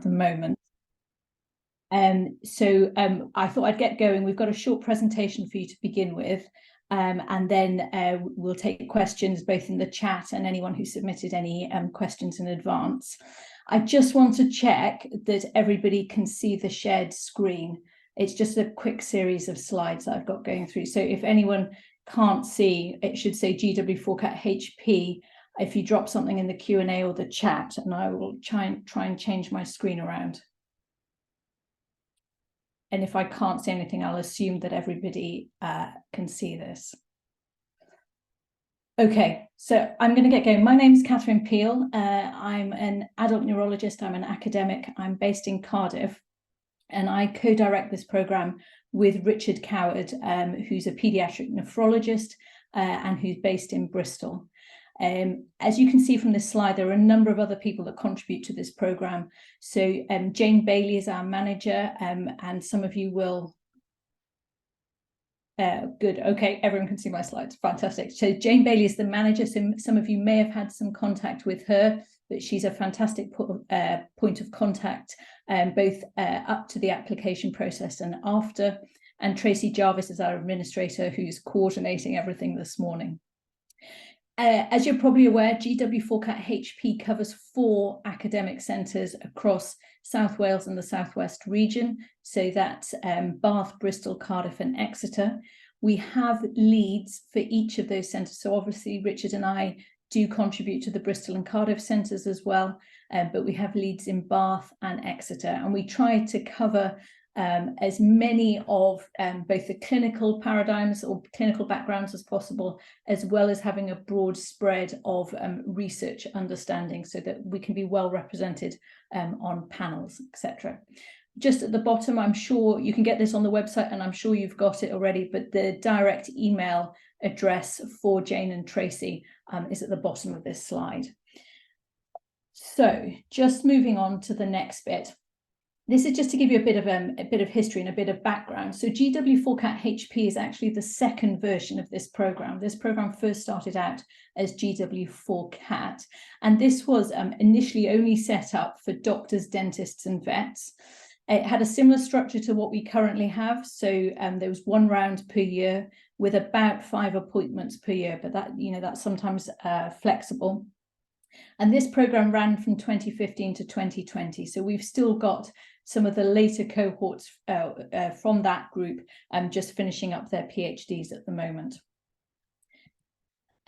at the moment. So I thought I'd get going. We've got a short presentation for you to begin with, and then we'll take questions both in the chat and anyone who submitted any questions in advance. I just want to check that everybody can see the shared screen. It's just a quick series of slides that I've got going through. So if anyone can't see, it should say GW4CAT HP. If you drop something in the Q&A or the chat, and I will try and change my screen around. And if I can't see anything, I'll assume that everybody can see this. Okay, so I'm going to get going. My name is Kathryn Peall. I'm an adult neurologist. I'm an academic. I'm based in Cardiff, and I co-direct this programme with Richard Coward, who's a paediatric nephrologist and who's based in Bristol. As you can see from this slide, there are a number of other people that contribute to this programme. So Jane Bailey is our manager, and some of you will... good, okay, everyone can see my slides, fantastic. So Jane Bailey is the manager, so some of you may have had some contact with her, but she's a fantastic point of contact, both up to the application process and after. And Tracy Jarvis is our administrator, who's coordinating everything this morning. As you're probably aware, GW4CAT HP covers 4 academic centres across South Wales and the South West region. So that's Bath, Bristol, Cardiff and Exeter. We have leads for each of those centres. So obviously Richard and I do contribute to the Bristol and Cardiff centres as well, but we have leads in Bath and Exeter. And we try to cover as many of both the clinical paradigms or clinical backgrounds as possible, as well as having a broad spread of research understanding so that we can be well represented on panels, etc. Just at the bottom, I'm sure you can get this on the website and I'm sure you've got it already, but the direct email address for Jane and Tracy is at the bottom of this slide. So just moving on to the next bit. This is just to give you a bit of history and a bit of background. So GW4CAT HP is actually the second version of this program. This program first started out as GW4CAT, and this was initially only set up for doctors, dentists, and vets. It had a similar structure to what we currently have. So there was 1 round per year with about 5 appointments per year, but that, that's sometimes flexible. And this program ran from 2015 to 2020. So we've still got some of the later cohorts from that group just finishing up their PhDs at the moment.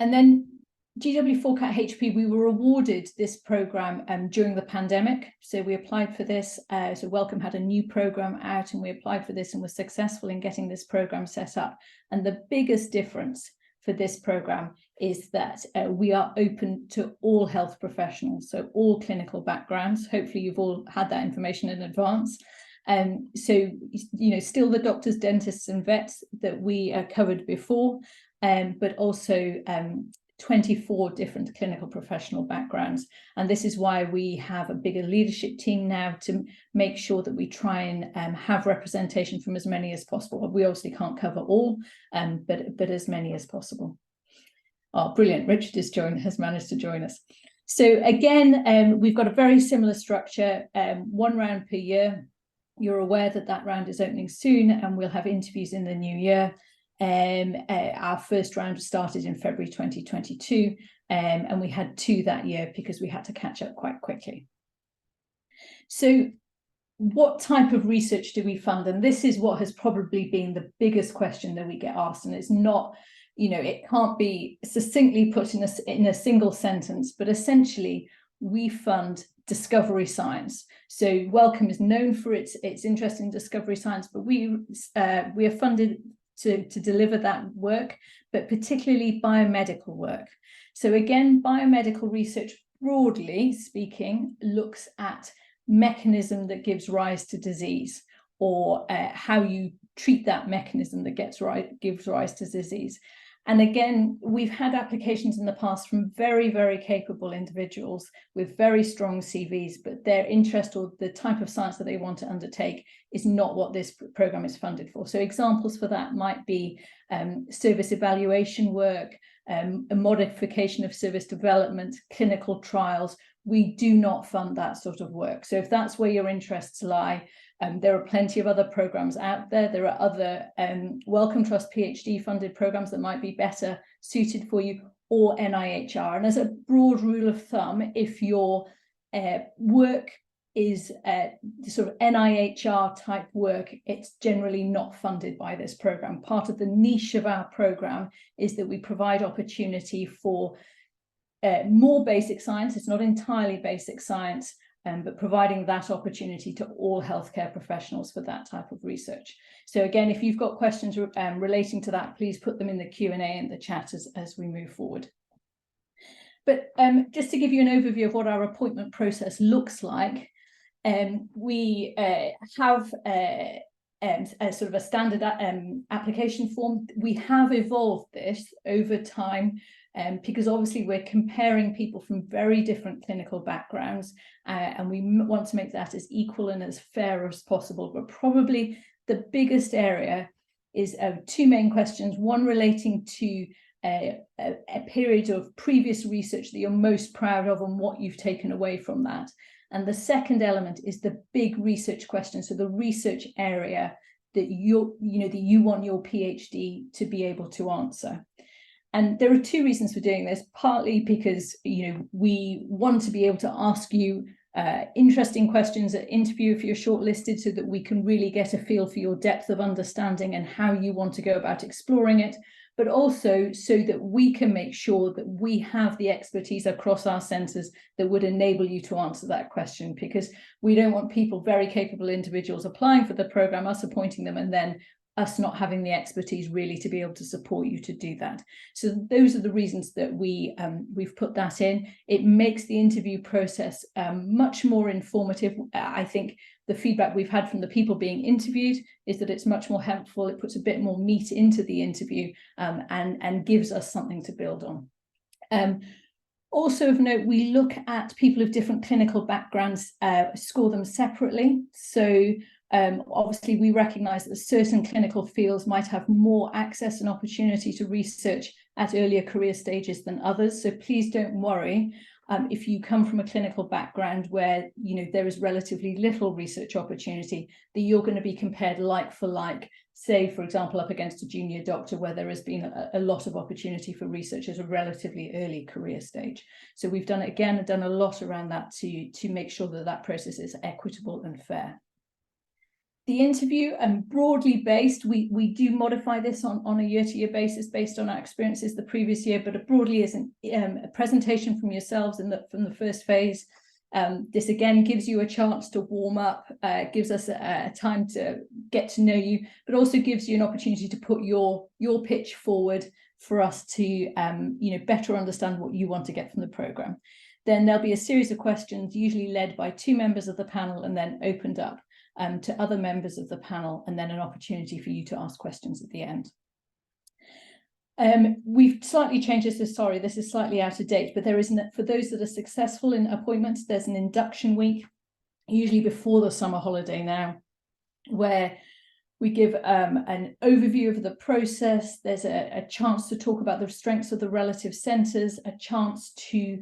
And then GW4CAT HP, we were awarded this program during the pandemic. So we applied for this. So Wellcome had a new program out and we applied for this and were successful in getting this program set up. And the biggest difference for this program is that we are open to all health professionals, so all clinical backgrounds. Hopefully you've all had that information in advance. So, still the doctors, dentists and vets that we covered before, but also 24 different clinical professional backgrounds. And this is why we have a bigger leadership team now to make sure that we try and have representation from as many as possible. We obviously can't cover all, but as many as possible. Oh, brilliant. Richard has managed to join us. So again, we've got a very similar structure, 1 round per year. You're aware that that round is opening soon and we'll have interviews in the new year. Our first round started in February 2022, and we had 2 that year because we had to catch up quite quickly. So what type of research do we fund? And this is what has probably been the biggest question that we get asked, and it's not, it can't be succinctly put in a single sentence, but essentially we fund discovery science. So Wellcome is known for its interest in discovery science, but we are funded to deliver that work, but particularly biomedical work. So again, biomedical research, broadly speaking, looks at mechanism that gives rise to disease, or how you treat that mechanism that gives rise to disease. And again, we've had applications in the past from very, very capable individuals with very strong CVs, but their interest or the type of science that they want to undertake is not what this program is funded for. So examples for that might be service evaluation work, a modification of service development, clinical trials. We do not fund that sort of work. So if that's where your interests lie, there are plenty of other programs out there. There are other Wellcome Trust PhD funded programs that might be better suited for you, or NIHR. And as a broad rule of thumb, if your work is sort of NIHR type work, it's generally not funded by this program. Part of the niche of our program is that we provide opportunity for more basic science. It's not entirely basic science, but providing that opportunity to all healthcare professionals for that type of research. So again, if you've got questions relating to that, please put them in the Q&A in the chat as we move forward. But just to give you an overview of what our appointment process looks like, we have a sort of a standard application form. We have evolved this over time because obviously we're comparing people from very different clinical backgrounds, and we want to make that as equal and as fair as possible. But probably the biggest area is two main questions, one relating to a period of previous research that you're most proud of and what you've taken away from that. And the second element is the big research question, so the research area that you want your PhD to be able to answer. And there are two reasons for doing this, partly because we want to be able to ask you interesting questions at interview if you're shortlisted, so that we can really get a feel for your depth of understanding and how you want to go about exploring it, but also so that we can make sure that we have the expertise across our centres that would enable you to answer that question, because we don't want people, very capable individuals, applying for the programme, us appointing them, and then us not having the expertise really to be able to support you to do that. So those are the reasons that we've put that in. It makes the interview process much more informative. I think the feedback we've had from the people being interviewed is that it's much more helpful. It puts a bit more meat into the interview and gives us something to build on. Also of note, we look at people of different clinical backgrounds, score them separately. So obviously, we recognise that certain clinical fields might have more access and opportunity to research at earlier career stages than others. So please don't worry if you come from a clinical background where there is relatively little research opportunity, that you're going to be compared like for like, say, for example, up against a junior doctor where there has been a lot of opportunity for research at a relatively early career stage. So we've done a lot around that to make sure that that process is equitable and fair. The interview, broadly based, we do modify this on a year-to-year basis based on our experiences the previous year, but it broadly is a presentation from yourselves from the first phase. This again gives you a chance to warm up, gives us a time to get to know you, but also gives you an opportunity to put your pitch forward for us to better understand what you want to get from the programme. Then there'll be a series of questions, usually led by two members of the panel and then opened up to other members of the panel, and then an opportunity for you to ask questions at the end. We've slightly changed this, sorry, this is slightly out of date, but there is, for those that are successful in appointments, there's an induction week, usually before the summer holiday now, where we give an overview of the process. There's a chance to talk about the strengths of the relative centres, a chance to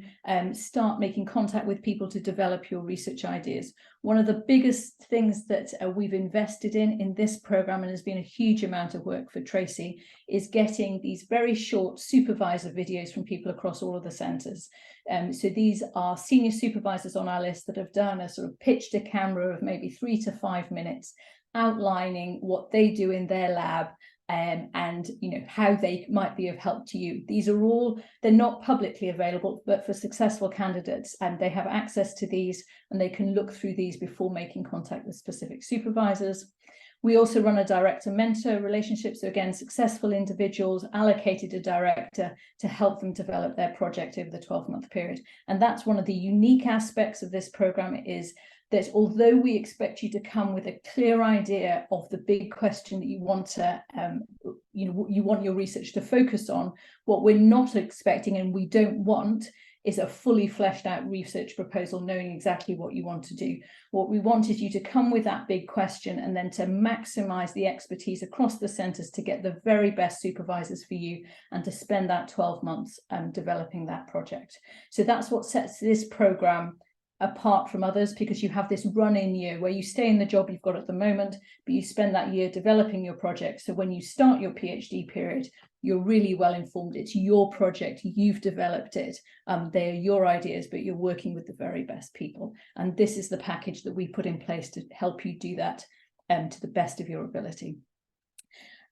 start making contact with people to develop your research ideas. One of the biggest things that we've invested in this programme, and has been a huge amount of work for Tracy, is getting these very short supervisor videos from people across all of the centres. So these are senior supervisors on our list that have done a sort of pitch to camera of maybe 3 to 5 minutes, outlining what they do in their lab and how they might be of help to you. These are all, they're not publicly available, but for successful candidates, and they have access to these and they can look through these before making contact with specific supervisors. We also run a director-mentor relationship. So again, successful individuals allocated a director to help them develop their project over the 12-month period. And that's one of the unique aspects of this program, is that although we expect you to come with a clear idea of the big question that you want to, you want your research to focus on, what we're not expecting and we don't want is a fully fleshed out research proposal, knowing exactly what you want to do. What we want is you to come with that big question and then to maximize the expertise across the centres to get the very best supervisors for you and to spend that 12 months developing that project. So that's what sets this programme apart from others, because you have this run-in year where you stay in the job you've got at the moment, but you spend that year developing your project. So when you start your PhD period, you're really well informed. It's your project, you've developed it. They are your ideas, but you're working with the very best people. And this is the package that we put in place to help you do that to the best of your ability.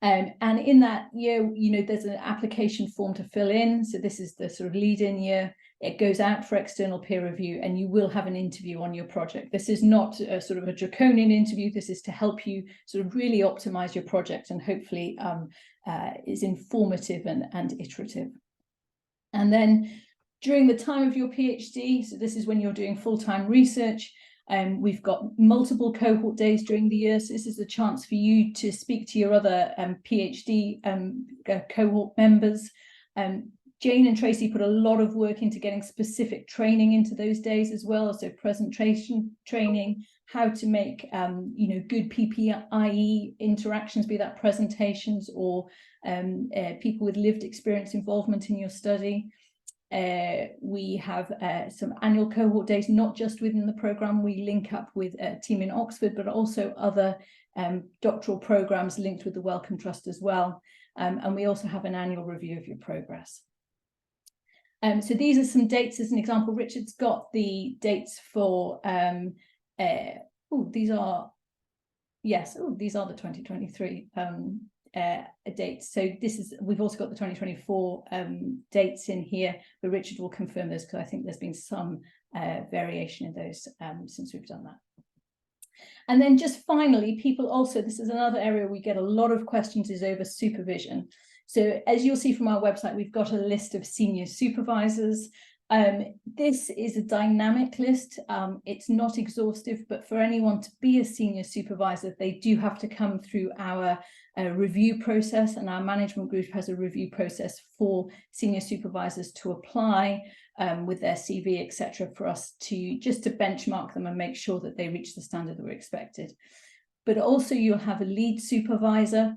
And in that year, you know, there's an application form to fill in. So this is the sort of lead-in year. It goes out for external peer review, and you will have an interview on your project. This is not a sort of a draconian interview. This is to help you sort of really optimize your project, and hopefully is informative and iterative. And then during the time of your PhD, so this is when you're doing full-time research, we've got multiple cohort days during the year. So this is a chance for you to speak to your other PhD cohort members. Jane and Tracy put a lot of work into getting specific training into those days as well. So presentation training, how to make you know, good PPIE interactions, be that presentations or people with lived experience involvement in your study. We have some annual cohort days, not just within the programme. We link up with a team in Oxford, but also other doctoral programmes linked with the Wellcome Trust as well. And we also have an annual review of your progress. So these are some dates as an example. Richard's got the dates for, these are the 2023 dates. So this is, we've also got the 2024 dates in here, but Richard will confirm those because I think there's been some variation in those since we've done that. And then just finally, people also, this is another area we get a lot of questions, is over supervision. So as you'll see from our website, we've got a list of senior supervisors. This is a dynamic list. It's not exhaustive, but for anyone to be a senior supervisor, they do have to come through our review process, and our management group has a review process for senior supervisors to apply with their CV, etc., for us to just to benchmark them and make sure that they reach the standard that we're expected. But also you'll have a lead supervisor.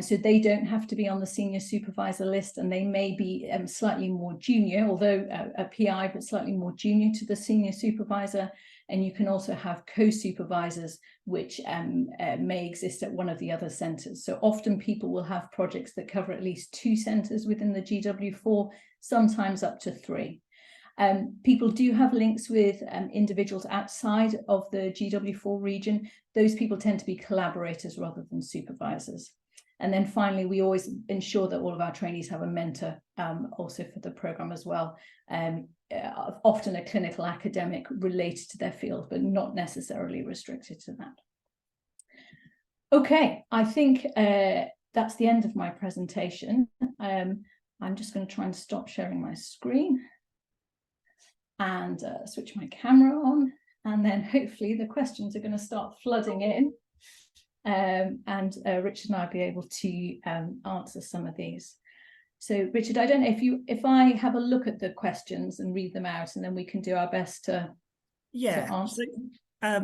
So they don't have to be on the senior supervisor list, and they may be slightly more junior, although a PI, but slightly more junior to the senior supervisor. And you can also have co-supervisors, which may exist at one of the other centres. So often people will have projects that cover at least 2 centres within the GW4, sometimes up to 3. People do have links with individuals outside of the GW4 region. Those people tend to be collaborators rather than supervisors. And then finally, we always ensure that all of our trainees have a mentor also for the programme as well. Often a clinical academic related to their field, but not necessarily restricted to that. Okay, I think that's the end of my presentation. I'm just going to try and stop sharing my screen and switch my camera on. And then hopefully the questions are going to start flooding in. And Richard and I will be able to answer some of these. So Richard, I don't know if I have a look at the questions and read them out, and then we can do our best to answer.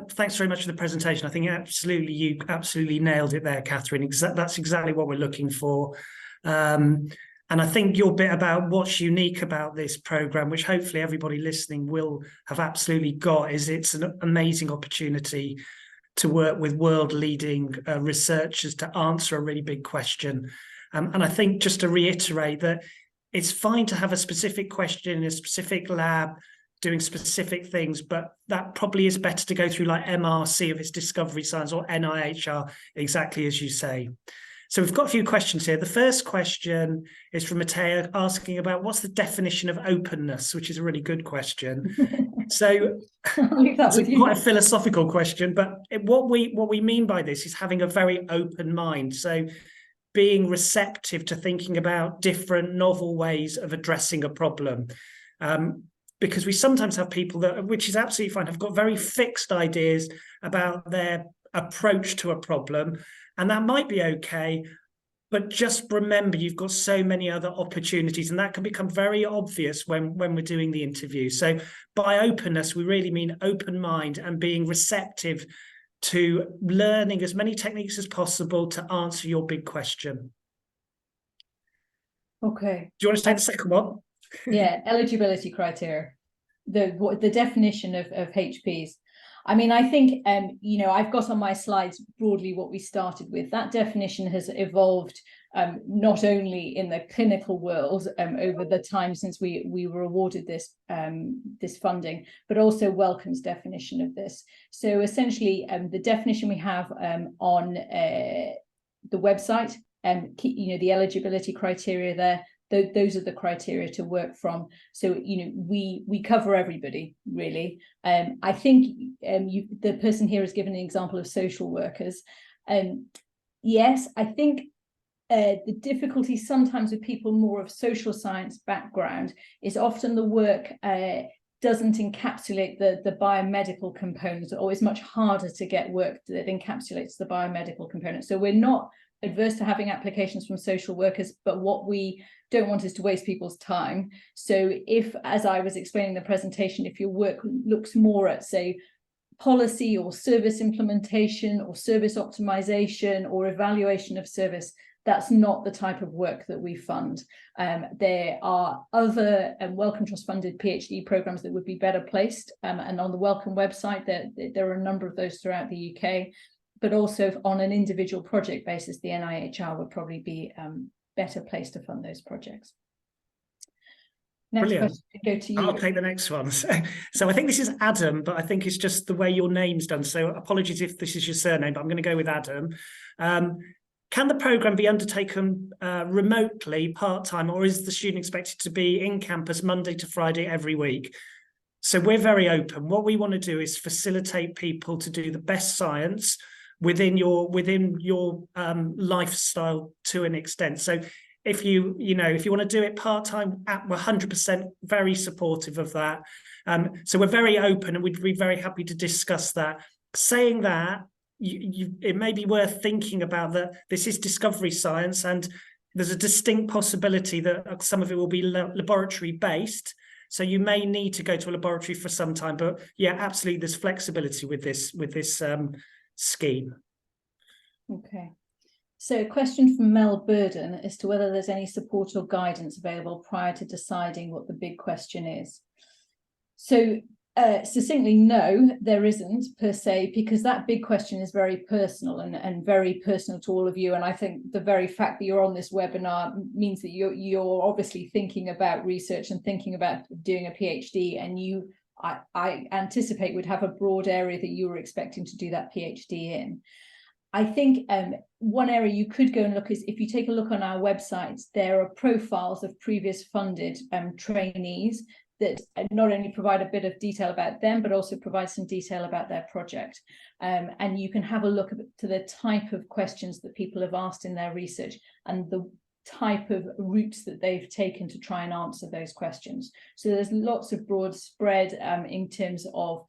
Thanks very much for the presentation. I think you absolutely nailed it there, Kathryn. That's exactly what we're looking for. And I think your bit about what's unique about this programme, which hopefully everybody listening will have absolutely got, is it's an amazing opportunity to work with world-leading researchers to answer a really big question. And I think, just to reiterate, that it's fine to have a specific question in a specific lab doing specific things, but that probably is better to go through like MRC if it's discovery science, or NIHR, exactly as you say. So we've got a few questions here. The first question is from Matteo, asking about what's the definition of openness, which is a really good question. So it's quite a philosophical question, but what we mean by this is having a very open mind. So being receptive to thinking about different novel ways of addressing a problem. Because we sometimes have people that, which is absolutely fine, have got very fixed ideas about their approach to a problem, and that might be okay. But just remember, you've got so many other opportunities, and that can become very obvious when we're doing the interview. So by openness, we really mean open mind and being receptive to learning as many techniques as possible to answer your big question. Okay. Do you want to take the second one? Yeah, eligibility criteria, the definition of HPs. I mean, I think, you know, I've got on my slides broadly what we started with. That definition has evolved not only in the clinical world over the time since we were awarded this this funding, but also Wellcome's definition of this. So essentially, the definition we have on the website, you know, the eligibility criteria there. Those are the criteria to work from. So, you know, we cover everybody, really. I think the person here has given an example of social workers. Yes, I think the difficulty sometimes with people more of social science background is often the work doesn't encapsulate the biomedical components, or it's much harder to get work that encapsulates the biomedical component. So we're not adverse to having applications from social workers, but what we don't want is to waste people's time. So if, as I was explaining in the presentation, if your work looks more at, say, policy or service implementation or service optimization or evaluation of service, that's not the type of work that we fund. There are other Wellcome Trust funded PhD programs that would be better placed, and on the Wellcome website there are a number of those throughout the UK, but also on an individual project basis, the NIHR would probably be better placed to fund those projects. Next Brilliant. question, go to you. I'll take the next one. So I think this is Adam, but I think it's just the way your name's done. So apologies if this is your surname, but I'm going to go with Adam. Can the programme be undertaken remotely, part-time, or is the student expected to be in campus Monday to Friday every week? So we're very open. What we want to do is facilitate people to do the best science within your lifestyle to an extent. So if you want to do it part-time, we're 100% very supportive of that. So we're very open, and we'd be very happy to discuss that. Saying that, it may be worth thinking about that this is discovery science, and there's a distinct possibility that some of it will be laboratory based. So you may need to go to a laboratory for some time, but yeah, absolutely, there's flexibility with this scheme. Okay. So a question from Mel Burden as to whether there's any support or guidance available prior to deciding what the big question is. So succinctly, no, there isn't per se, because that big question is very personal and very personal to all of you. And I think the very fact that you're on this webinar means that you're obviously thinking about research and thinking about doing a PhD, and I anticipate would have a broad area that you were expecting to do that PhD in. I think one area you could go and look is, if you take a look on our websites, there are profiles of previous funded trainees that not only provide a bit of detail about them, but also provide some detail about their project. And you can have a look to the type of questions that people have asked in their research and the type of routes that they've taken to try and answer those questions. So there's lots of broad spread in terms of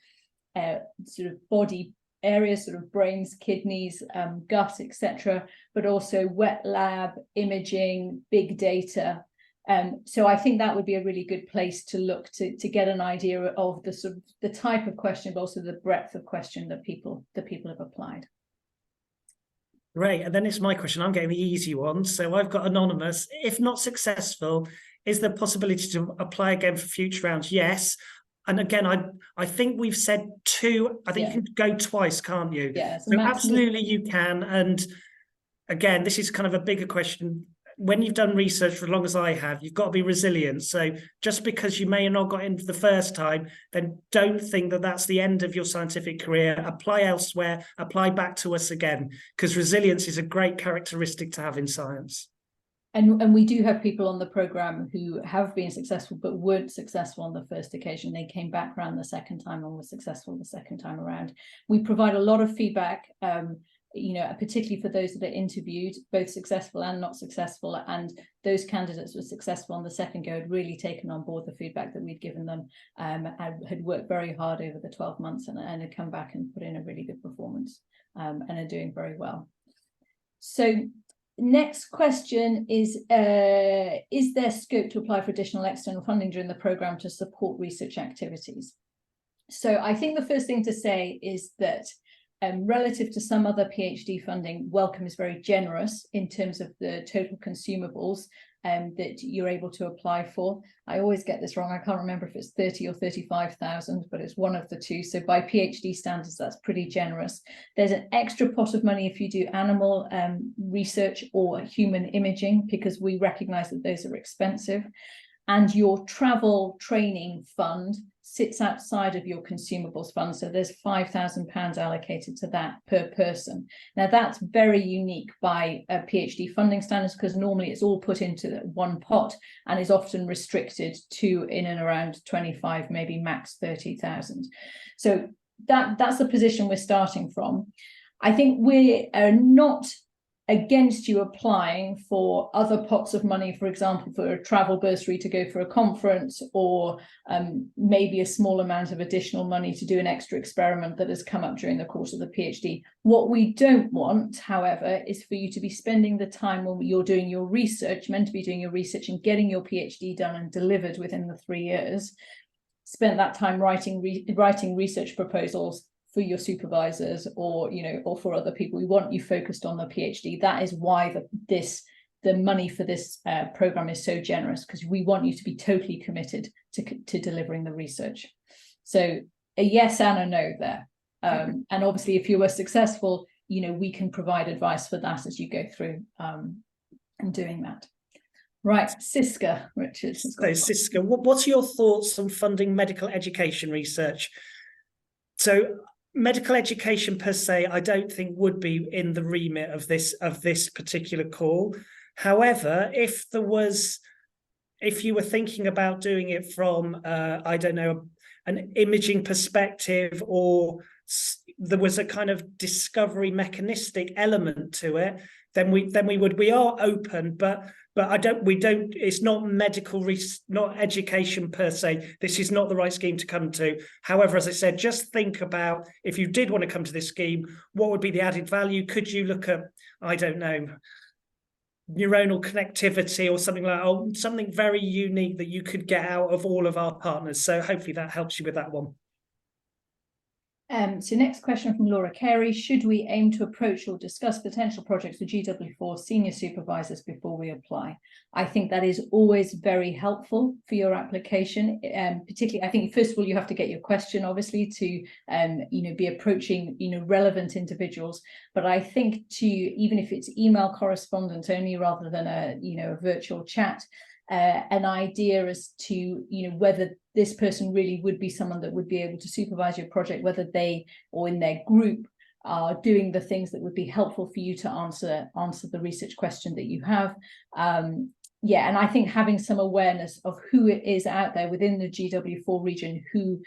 sort of body areas, sort of brains, kidneys, gut, etc., but also wet lab, imaging, big data. So I think that would be a really good place to look to get an idea of the sort of the type of question, but also the breadth of question that people have applied. Great. And then it's my question. I'm getting the easy one. So I've got anonymous. If not successful, is there possibility to apply again for future rounds? Yes. And again, I think we've said 2. I think you can go twice, can't you? Yeah. So absolutely you can. And again, this is kind of a bigger question. When you've done research for as long as I have, you've got to be resilient. So just because you may have not got in the first time, then don't think that that's the end of your scientific career. Apply elsewhere, apply back to us again, because resilience is a great characteristic to have in science. And we do have people on the programme who have been successful but weren't successful on the first occasion. They came back around the second time and were successful the second time around. We provide a lot of feedback, you know, particularly for those that are interviewed, both successful and not successful. And those candidates who were successful on the second go had really taken on board the feedback that we'd given them, and had worked very hard over the 12 months and had come back and put in a really good performance, and are doing very well. So next question is there scope to apply for additional external funding during the programme to support research activities? So I think the first thing to say is that relative to some other PhD funding, Wellcome is very generous in terms of the total consumables that you're able to apply for. I always get this wrong. I can't remember if it's 30 or 35,000, but it's one of the two. So by PhD standards, that's pretty generous. There's an extra pot of money if you do animal research or human imaging, because we recognise that those are expensive. And your travel training fund sits outside of your consumables fund. So there's £5,000 allocated to that per person. Now that's very unique by PhD funding standards, because normally it's all put into one pot and is often restricted to in and around 25, maybe max 30,000. So that's the position we're starting from. I think we are not against you applying for other pots of money, for example, for a travel bursary to go for a conference, or maybe a small amount of additional money to do an extra experiment that has come up during the course of the PhD. What we don't want, however, is for you to be spending the time when you're doing your research, meant to be doing your research and getting your PhD done and delivered within the 3 years, spent that time writing research proposals for your supervisors or for other people. We want you focused on the PhD. That is why the money for this program is so generous, because we want you to be totally committed to delivering the research. So a yes and a no there. And obviously, if you were successful, we can provide advice for that as you go through and doing that. Right, Siska, Richard. So Siska, what are your thoughts on funding medical education research? So medical education per se, I don't think would be in the remit of this particular call. However, if you were thinking about doing it from, I don't know, an imaging perspective, or there was a kind of discovery mechanistic element to it, then we are open, but it's not medical, not education per se. This is not the right scheme to come to. However, as I said, just think about, if you did want to come to this scheme, what would be the added value? Could you look at, I don't know, neuronal connectivity or something like that, or something very unique that you could get out of all of our partners? So hopefully that helps you with that one. So next question from Laura Carey. Should we aim to approach or discuss potential projects with GW4 senior supervisors before we apply? I think that is always very helpful for your application. Particularly, I think, first of all, you have to get your question, obviously, to be approaching relevant individuals. But I think even if it's email correspondence only rather than a virtual chat, an idea as to whether this person really would be someone that would be able to supervise your project, whether they or in their group are doing the things that would be helpful for you to answer the research question that you have. And I think having some awareness of who it is out there within the GW4 region who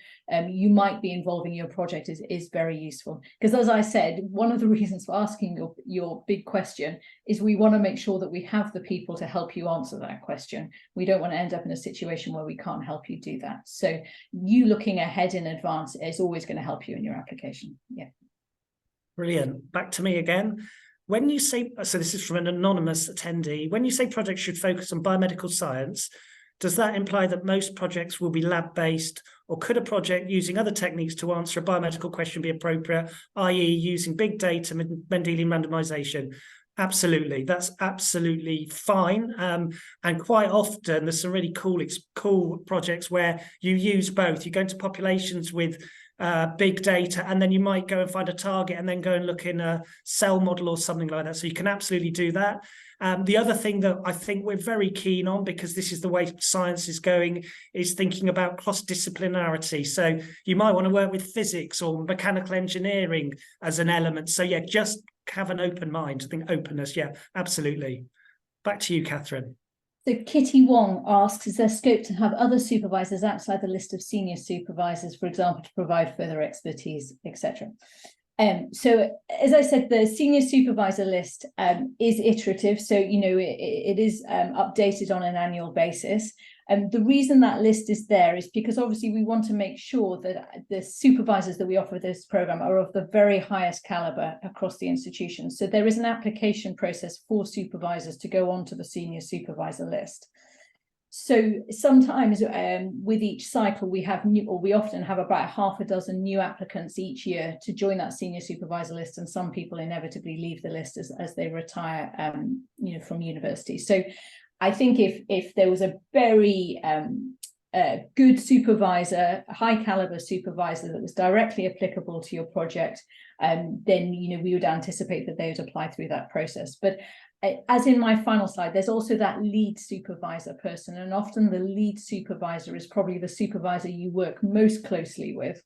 you might be involving in your project is very useful. Because as I said, one of the reasons for asking your big question is we want to make sure that we have the people to help you answer that question. We don't want to end up in a situation where we can't help you do that. So you looking ahead in advance is always going to help you in your application. Yeah. Brilliant. Back to me again. When you say, so this is from an anonymous attendee, when you say projects should focus on biomedical science, does that imply that most projects will be lab-based, or could a project using other techniques to answer a biomedical question be appropriate, i.e. using big data, Mendelian randomization? Absolutely, that's absolutely fine. And quite often there's some really cool projects where you use both. You go into populations with big data, and then you might go and find a target and then go and look in a cell model or something like that. So you can absolutely do that. The other thing that I think we're very keen on, because this is the way science is going, is thinking about cross-disciplinarity. So you might want to work with physics or mechanical engineering as an element. So yeah, just have an open mind. I think openness, yeah, absolutely. Back to you, Kathryn. So Kitty Wong asks, is there scope to have other supervisors outside the list of senior supervisors, for example, to provide further expertise, etc.? So as I said, the senior supervisor list is iterative. So, it is updated on an annual basis. And the reason that list is there is because obviously we want to make sure that the supervisors that we offer this program are of the very highest caliber across the institution. So there is an application process for supervisors to go onto the senior supervisor list. So sometimes with each cycle, we often have about half a dozen new applicants each year to join that senior supervisor list, and some people inevitably leave the list as they retire, from university. So I think if there was a very good supervisor, a high caliber supervisor that was directly applicable to your project, then we would anticipate that they would apply through that process. But as in my final slide, there's also that lead supervisor person, and often the lead supervisor is probably the supervisor you work most closely with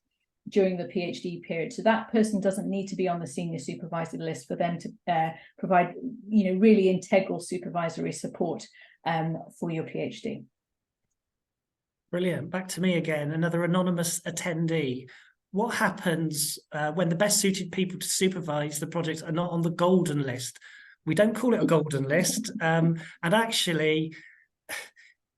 during the PhD period. So that person doesn't need to be on the senior supervisor list for them to provide, really integral supervisory support for your PhD. Brilliant. Back to me again, another anonymous attendee. What happens when the best suited people to supervise the project are not on the golden list? We don't call it a golden list. And actually,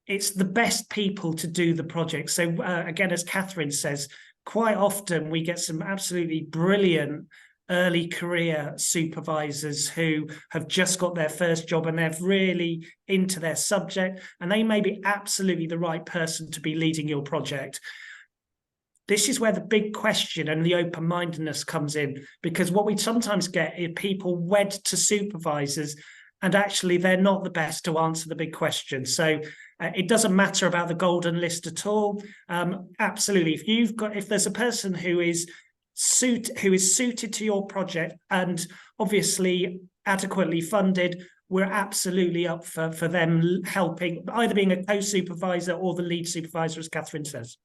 it's the best people to do the project. So again, as Kathryn says, quite often we get some absolutely brilliant early career supervisors who have just got their first job and they're really into their subject, and they may be absolutely the right person to be leading your project. This is where the big question and the open-mindedness comes in, because what we sometimes get is people wed to supervisors and actually they're not the best to answer the big question. So it doesn't matter about the golden list at all. Absolutely, if there's a person who is suited to your project and obviously adequately funded, we're absolutely up for them helping, either being a co-supervisor or the lead supervisor, as Kathryn says.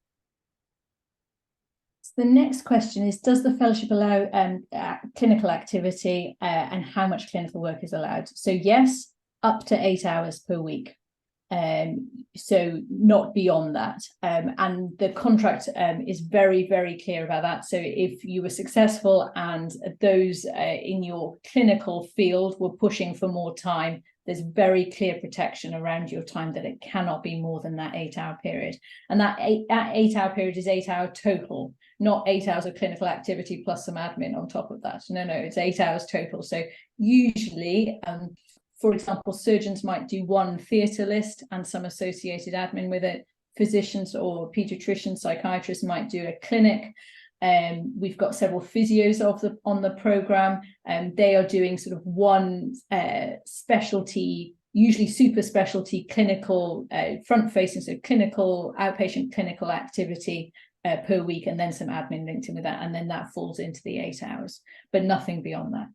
The next question is, does the fellowship allow clinical activity and how much clinical work is allowed? So yes, up to 8 hours per week. So not beyond that. And the contract is very, very clear about that. So if you were successful and those in your clinical field were pushing for more time, there's very clear protection around your time that it cannot be more than that 8 hour period. And that 8 hour period is 8 hour total, not 8 hours of clinical activity plus some admin on top of that. No, it's 8 hours total. So usually, for example, surgeons might do one theatre list and some associated admin with it. Physicians or paediatricians, psychiatrists might do a clinic. We've got several physios on the program, and they are doing sort of one specialty, usually super specialty clinical front-facing, so clinical, outpatient clinical activity per week, and then some admin linked in with that, and then that falls into the 8 hours, but nothing beyond that.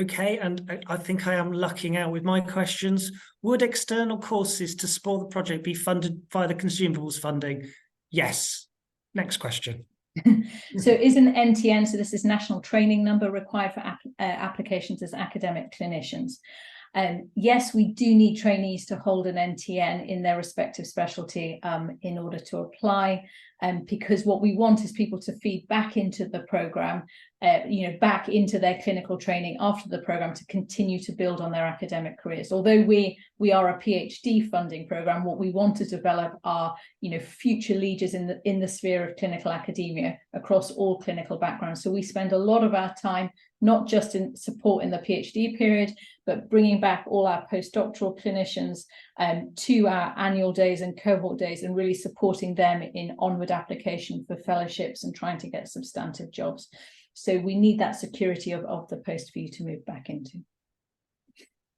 Okay, and I think I am lucking out with my questions. Would external courses to support the project be funded via the consumables funding? Yes. Next question. So is an NTN, so this is National Training Number, required for applications as academic clinicians? Yes, we do need trainees to hold an NTN in their respective specialty in order to apply, because what we want is people to feed back into the program, back into their clinical training after the program to continue to build on their academic careers. Although we are a PhD funding program, what we want to develop are future leaders in the sphere of clinical academia across all clinical backgrounds. So we spend a lot of our time not just in support in the PhD period, but bringing back all our postdoctoral clinicians to our annual days and cohort days, and really supporting them in onward application for fellowships and trying to get substantive jobs. So we need that security of the post for you to move back into.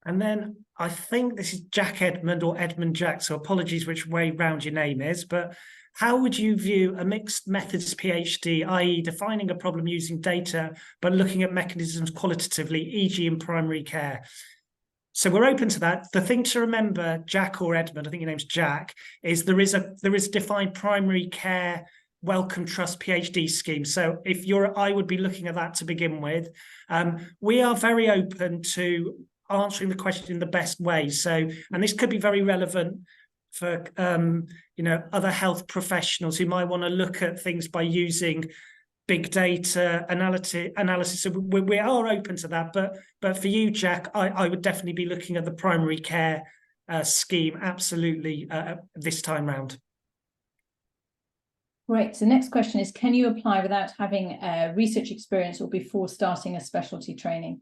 And then I think this is Jack Edmund or Edmund Jack, so apologies which way round your name is, but how would you view a mixed methods PhD, i.e. defining a problem using data, but looking at mechanisms qualitatively, e.g. in primary care? So we're open to that. The thing to remember, Jack or Edmund, I think your name's Jack, is there is defined primary care Wellcome Trust PhD scheme. So if I would be looking at that to begin with. We are very open to answering the question in the best way. So, and this could be very relevant for other health professionals who might want to look at things by using big data analysis. So we are open to that. But for you, Jack, I would definitely be looking at the primary care scheme absolutely this time round. Right. So next question is, can you apply without having research experience or before starting a specialty training?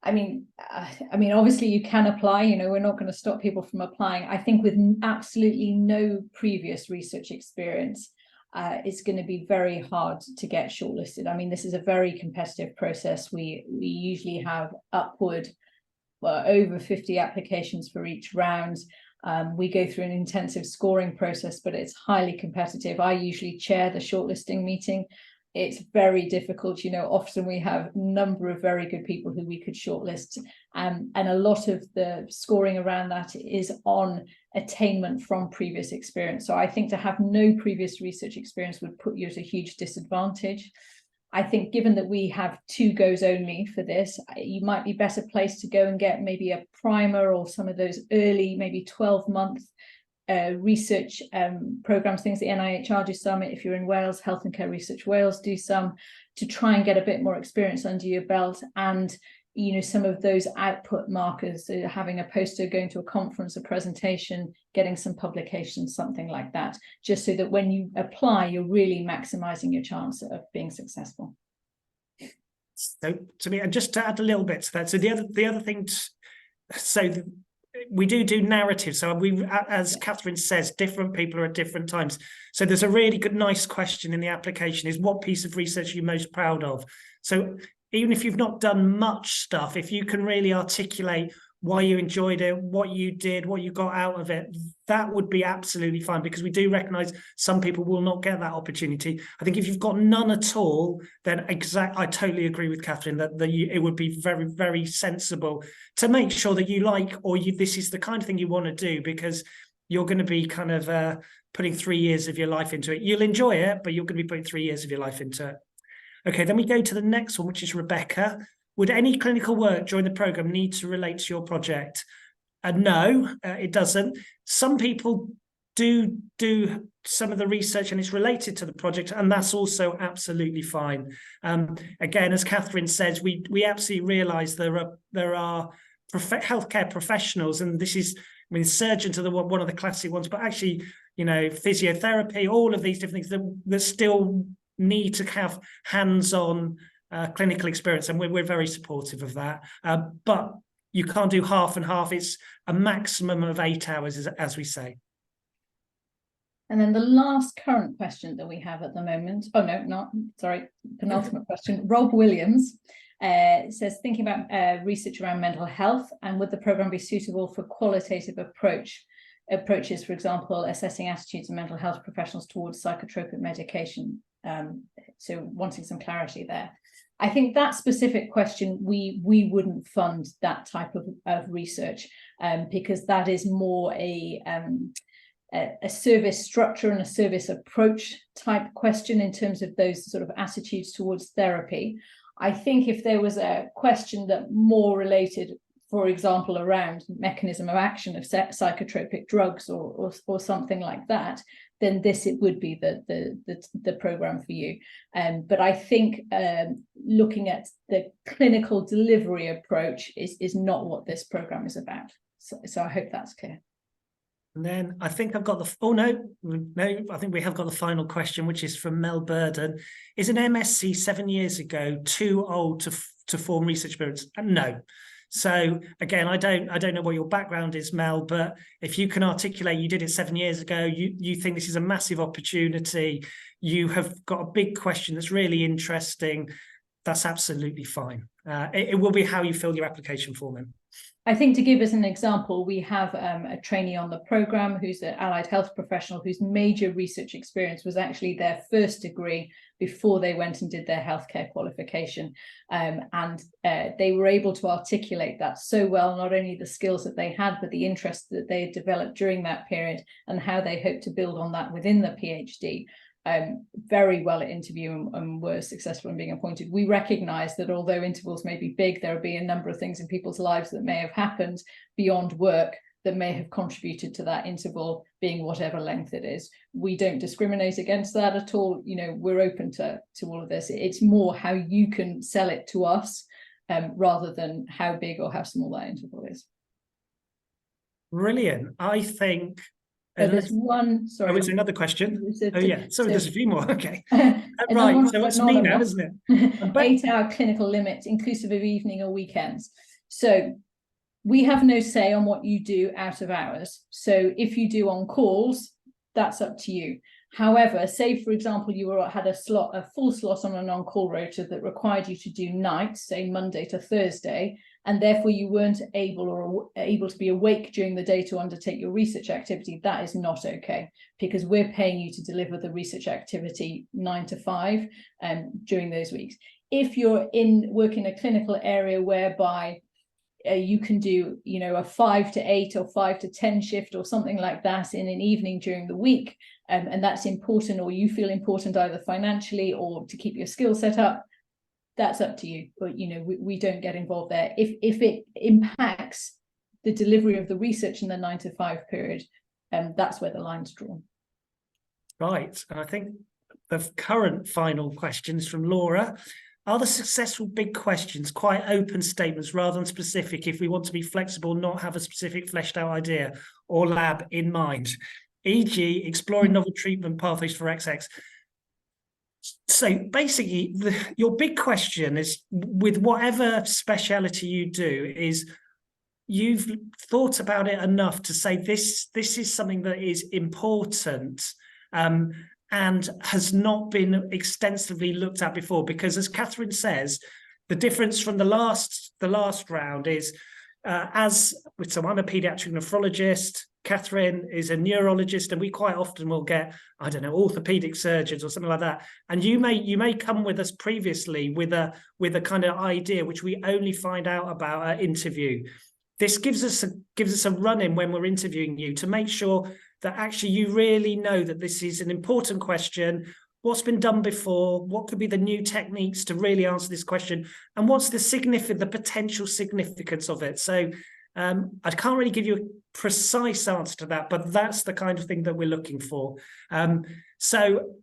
I mean, obviously you can apply, we're not going to stop people from applying. I think with absolutely no previous research experience, it's going to be very hard to get shortlisted. I mean, this is a very competitive process. We usually have upward, over 50 applications for each round. We go through an intensive scoring process, but it's highly competitive. I usually chair the shortlisting meeting. It's very difficult. Often we have a number of very good people who we could shortlist. And a lot of the scoring around that is on attainment from previous experience. So I think to have no previous research experience would put you at a huge disadvantage. I think given that we have 2 goes only for this, you might be better placed to go and get maybe a primer or some of those early, maybe 12-month research programs, things the NIHR do some. If you're in Wales, Health and Care Research Wales do some, to try and get a bit more experience under your belt. And some of those output markers, having a poster, going to a conference, a presentation, getting some publications, something like that, just so that when you apply, you're really maximizing your chance of being successful. So to me, and just to add a little bit to that, so the other thing, we do narrative. So as Kathryn says, different people are at different times. So there's a really good, nice question in the application is, what piece of research are you most proud of? So even if you've not done much stuff, if you can really articulate why you enjoyed it, what you did, what you got out of it, that would be absolutely fine, because we do recognise some people will not get that opportunity. I think if you've got none at all, then I totally agree with Kathryn that it would be very, very sensible to make sure that you like, or this is the kind of thing you want to do, because you're going to be kind of putting 3 years of your life into it. You'll enjoy it, but you're going to be putting 3 years of your life into it. Okay, then we go to the next one, which is Rebecca. Would any clinical work during the programme need to relate to your project? No, it doesn't. Some people do some of the research and it's related to the project, and that's also absolutely fine. Again, as Kathryn says, we absolutely realise there are healthcare professionals, and this is, surgeons are one of the classic ones, but actually, physiotherapy, all of these different things that still need to have hands-on clinical experience, and we're very supportive of that. But you can't do half and half. It's a maximum of 8 hours, as we say. And then the last current question that we have at the moment, penultimate question. Rob Williams says, thinking about research around mental health, and would the programme be suitable for qualitative approaches, for example, assessing attitudes of mental health professionals towards psychotropic medication? So wanting some clarity there. I think that specific question, we wouldn't fund that type of research, because that is more a service structure and a service approach type question in terms of those sort of attitudes towards therapy. I think if there was a question that more related, for example, around mechanism of action of psychotropic drugs or something like that, then it would be the program for you. But I think looking at the clinical delivery approach is not what this program is about. So I hope that's clear. And then I think I've got I think we have got the final question, which is from Mel Burden. Is an MSc 7 years ago too old to form research experience? No. So again, I don't know what your background is, Mel, but if you can articulate you did it 7 years ago, you think this is a massive opportunity, you have got a big question that's really interesting, that's absolutely fine. It will be how you fill your application form in. I think, to give us an example, we have a trainee on the programme who's an allied health professional whose major research experience was actually their first degree before they went and did their healthcare qualification. And they were able to articulate that so well, not only the skills that they had, but the interest that they had developed during that period and how they hope to build on that within the PhD. Very well at interview and were successful in being appointed. We recognise that although intervals may be big, there will be a number of things in people's lives that may have happened beyond work that may have contributed to that interval being whatever length it is. We don't discriminate against that at all. We're open to all of this. It's more how you can sell it to us rather than how big or how small that interval is. Brilliant. I think. There's one, sorry. Oh, it's another question. Oh, yeah. Sorry, there's a few more. Okay. Right. One, so it's me now, isn't it? 8-hour clinical limit, inclusive of evening or weekends. So we have no say on what you do out of hours. So if you do on calls, that's up to you. However, say, for example, you had a full slot on an on-call rota that required you to do nights, say Monday to Thursday, and therefore you weren't able to be awake during the day to undertake your research activity, that is not okay, because we're paying you to deliver the research activity 9 to 5 during those weeks. If you're working in a clinical area whereby you can do, a 5 to 8 or 5 to 10 shift or something like that in an evening during the week, and that's important, or you feel important either financially or to keep your skill set up, that's up to you. But we don't get involved there. If it impacts the delivery of the research in the 9 to 5 period, that's where the line's drawn. Right, and I think the current final questions from Laura. Are the successful big questions quite open statements rather than specific if we want to be flexible, not have a specific fleshed out idea or lab in mind, e.g. exploring novel treatment pathways for XX? So basically, your big question is, with whatever speciality you do, is you've thought about it enough to say this is something that is important, and has not been extensively looked at before. Because as Kathryn says, the difference from the last round is, so I'm a paediatric nephrologist, Kathryn is a neurologist, and we quite often will get, I don't know, orthopedic surgeons or something like that. And you may come with us previously with a kind of idea which we only find out about at interview. This gives us a run-in when we're interviewing you to make sure that actually you really know that this is an important question, what's been done before, what could be the new techniques to really answer this question, and what's the potential significance of it. So I can't really give you a precise answer to that, but that's the kind of thing that we're looking for. So,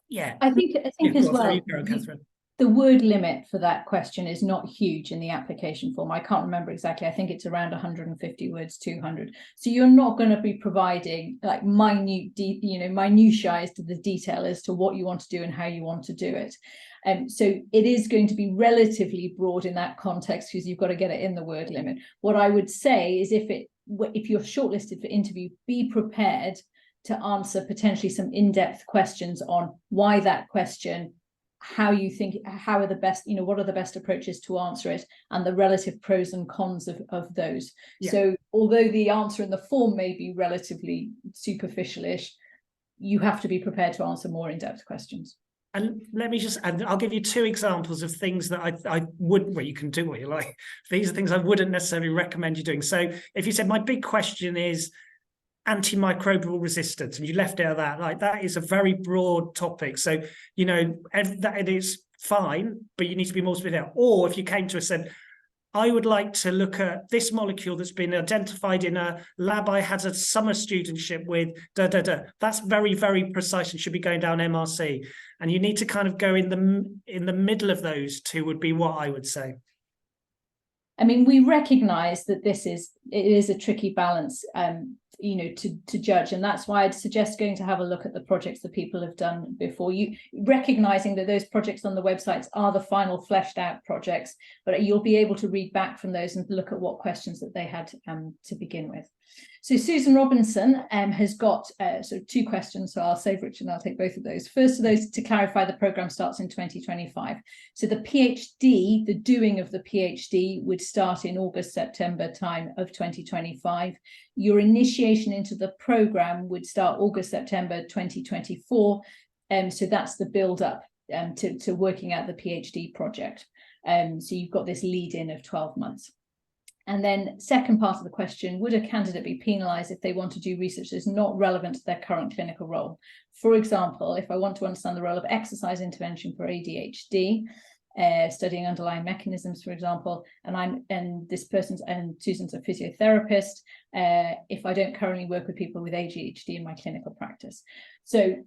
yeah. I think as well, Kathryn. The word limit for that question is not huge in the application form. I can't remember exactly. I think it's around 150 words, 200. So you're not going to be providing like minutiae as to the detail as to what you want to do and how you want to do it. So it is going to be relatively broad in that context because you've got to get it in the word limit. What I would say is if you're shortlisted for interview, be prepared to answer potentially some in-depth questions on why that question, how you think, what are the best approaches to answer it, and the relative pros and cons of those. Yeah. So although the answer in the form may be relatively superficial-ish, you have to be prepared to answer more in-depth questions. And let me just add, I'll give you 2 examples of things that I would, well, you can do what you like. These are things I wouldn't necessarily recommend you doing. So if you said, my big question is antimicrobial resistance, and you left it at that, like that is a very broad topic. So, that it is fine, but you need to be more specific. Or if you came to us and said, I would like to look at this molecule that's been identified in a lab I had a summer studentship with, that's very, very precise and should be going down MRC. And you need to kind of go in the middle of those 2 would be what I would say. I mean, we recognise that it is a tricky balance, to judge, and that's why I'd suggest going to have a look at the projects that people have done before you, recognising that those projects on the websites are the final fleshed out projects, but you'll be able to read back from those and look at what questions that they had to begin with. So Susan Robinson has got sort of 2 questions, so I'll save Richard and I'll take both of those. First of those, to clarify, the programme starts in 2025. So the PhD, the doing of the PhD would start in August, September time of 2025. Your initiation into the programme would start August, September 2024. So that's the build up to working out the PhD project. So you've got this lead in of 12 months. And then second part of the question, would a candidate be penalised if they want to do research that is not relevant to their current clinical role? For example, if I want to understand the role of exercise intervention for ADHD, studying underlying mechanisms, for example, and Susan's a physiotherapist, if I don't currently work with people with ADHD in my clinical practice. So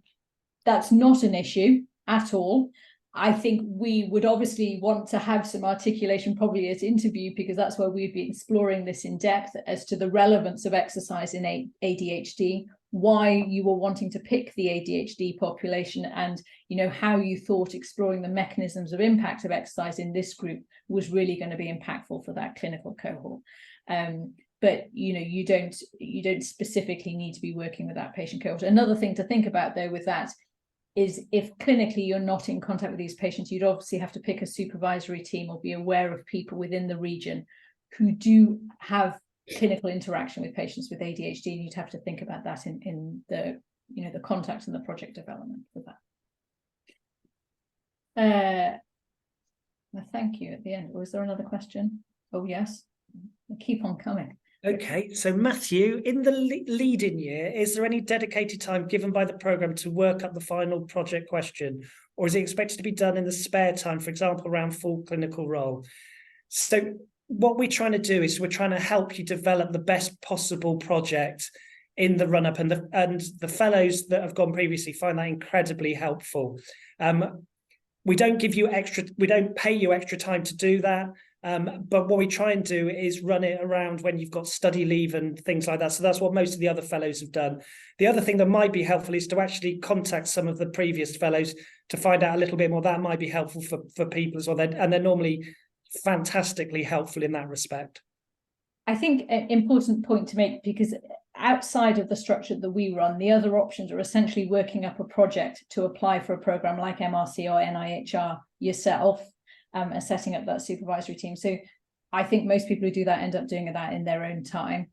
that's not an issue at all. I think we would obviously want to have some articulation probably at interview, because that's where we'd be exploring this in depth as to the relevance of exercise in ADHD, why you were wanting to pick the ADHD population, and how you thought exploring the mechanisms of impact of exercise in this group was really going to be impactful for that clinical cohort. But you don't specifically need to be working with that patient cohort. Another thing to think about though with that is, if clinically you're not in contact with these patients, you'd obviously have to pick a supervisory team or be aware of people within the region who do have clinical interaction with patients with ADHD, and you'd have to think about that in the the contact and the project development for that. Thank you at the end. Was there another question? Oh yes, they keep on coming. Okay, so Matthew, in the lead-in year, is there any dedicated time given by the programme to work up the final project question, or is it expected to be done in the spare time, for example, around full clinical role? So what we're trying to do is we're trying to help you develop the best possible project in the run-up, and the fellows that have gone previously find that incredibly helpful. We don't pay you extra time to do that. But what we try and do is run it around when you've got study leave and things like that. So that's what most of the other fellows have done. The other thing that might be helpful is to actually contact some of the previous fellows to find out a little bit more. That might be helpful for people as well. And they're normally fantastically helpful in that respect. I think an important point to make, because outside of the structure that we run, the other options are essentially working up a project to apply for a program like MRC or NIHR yourself. And setting up that supervisory team. So I think most people who do that end up doing that in their own time,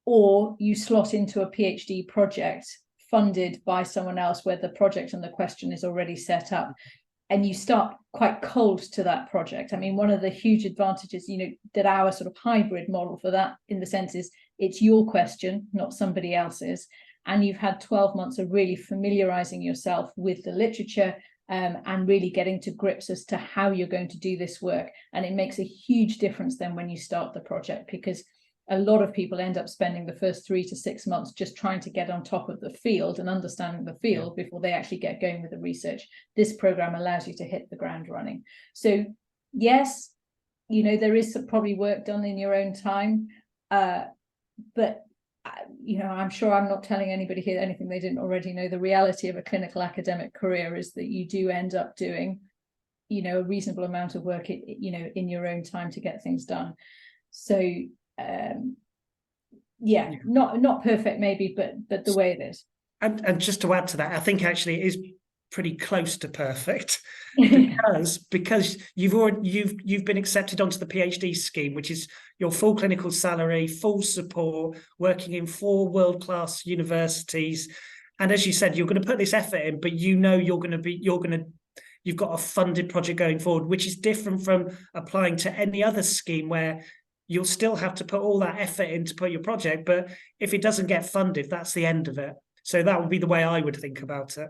or you slot into a PhD project funded by someone else where the project and the question is already set up, and you start quite cold to that project. I mean, one of the huge advantages, that our sort of hybrid model for that, in the sense is it's your question, not somebody else's, and you've had 12 months of really familiarizing yourself with the literature, and really getting to grips as to how you're going to do this work. And it makes a huge difference then when you start the project, because a lot of people end up spending the first 3 to 6 months just trying to get on top of the field and understanding the field before they actually get going with the research. This program allows you to hit the ground running. So yes, there is probably work done in your own time, but I'm sure I'm not telling anybody here anything they didn't already know. The reality of a clinical academic career is that you do end up doing, a reasonable amount of work, in your own time to get things done. So, not perfect maybe, but the way it is. And just to add to that, I think actually it is pretty close to perfect because you've been accepted onto the PhD scheme, which is your full clinical salary, full support, working in 4 world-class universities. And as you said, you're going to put this effort in, but you've got a funded project going forward, which is different from applying to any other scheme where you'll still have to put all that effort in to put your project. But if it doesn't get funded, that's the end of it. So that would be the way I would think about it.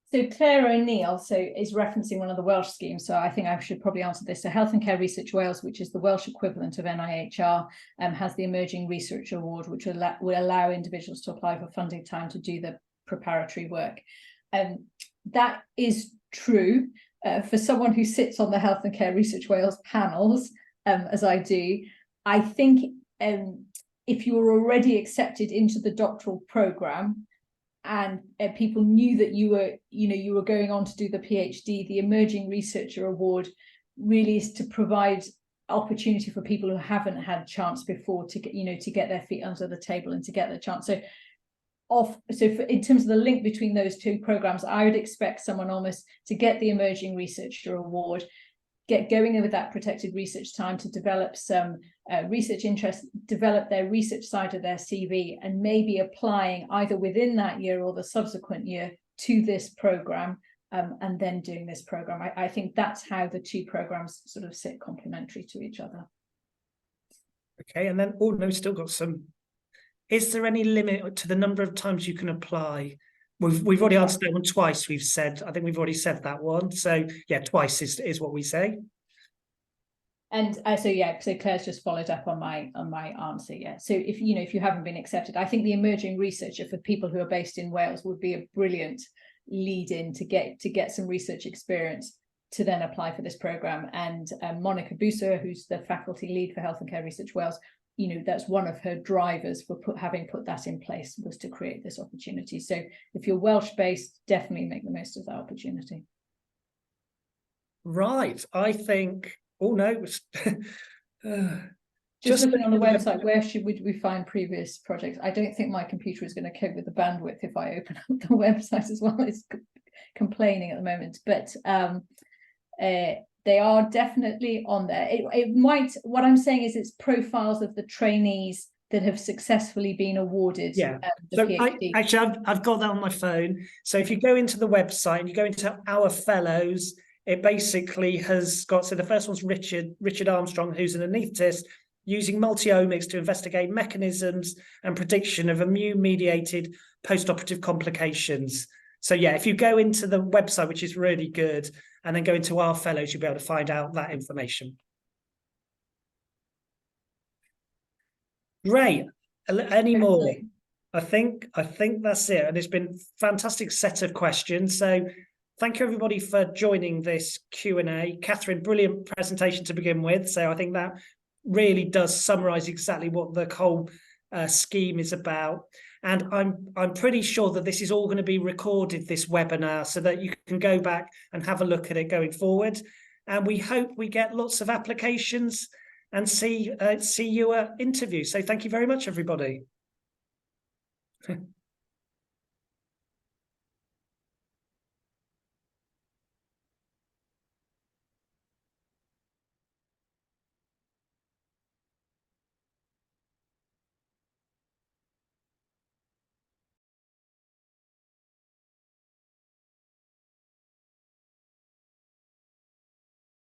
So Claire O'Neill is referencing one of the Welsh schemes. So I think I should probably answer this. So Health and Care Research Wales, which is the Welsh equivalent of NIHR, has the Emerging Research Award, which will allow individuals to apply for funding time to do the preparatory work. That is true for someone who sits on the Health and Care Research Wales panels, as I do. I think if you were already accepted into the doctoral programme, and people knew that you were going on to do the PhD, the Emerging Researcher Award really is to provide opportunity for people who haven't had chance before to get their feet under the table and to get the chance. So in terms of the link between those two programs, I would expect someone almost to get the Emerging Researcher Award, get going with that protected research time to develop some research interest, develop their research side of their CV, and maybe applying either within that year or the subsequent year to this program, and then doing this program. I think that's how the two programs sort of sit complementary to each other. Okay, and then no, still got some. Is there any limit to the number of times you can apply? We've already answered that one twice. I think we've already said that one. So yeah, twice is what we say. And so Claire's just followed up on my answer. Yeah. So if you haven't been accepted, I think the emerging researcher for people who are based in Wales would be a brilliant lead in to get some research experience to then apply for this program. And Monica Buser, who's the faculty lead for Health and Care Research Wales, you know, that's one of her drivers for having put that in place, was to create this opportunity. So if you're Welsh based, definitely make the most of that opportunity. Right, I think. Oh no. Just looking on the website, where would we find previous projects? I don't think my computer is going to cope with the bandwidth if I open up the website as well. It's complaining at the moment, but they are definitely on there. It might, what I'm saying is it's profiles of the trainees that have successfully been awarded. Yeah. The So PhD. I've got that on my phone. So if you go into the website and you go into our fellows, it basically has got, so the first one's Richard Armstrong, who's an anaesthetist, using multi-omics to investigate mechanisms and prediction of immune-mediated post-operative complications. So yeah, if you go into the website, which is really good, and then go into our fellows, you'll be able to find out that information. Great. Any more? I think that's it. And it's been a fantastic set of questions. So thank you everybody for joining this Q&A. Kathryn, brilliant presentation to begin with. So I think that really does summarize exactly what the whole scheme is about. And I'm pretty sure that this is all going to be recorded, this webinar, so that you can go back and have a look at it going forward. And we hope we get lots of applications and see you at interview. So thank you very much, everybody.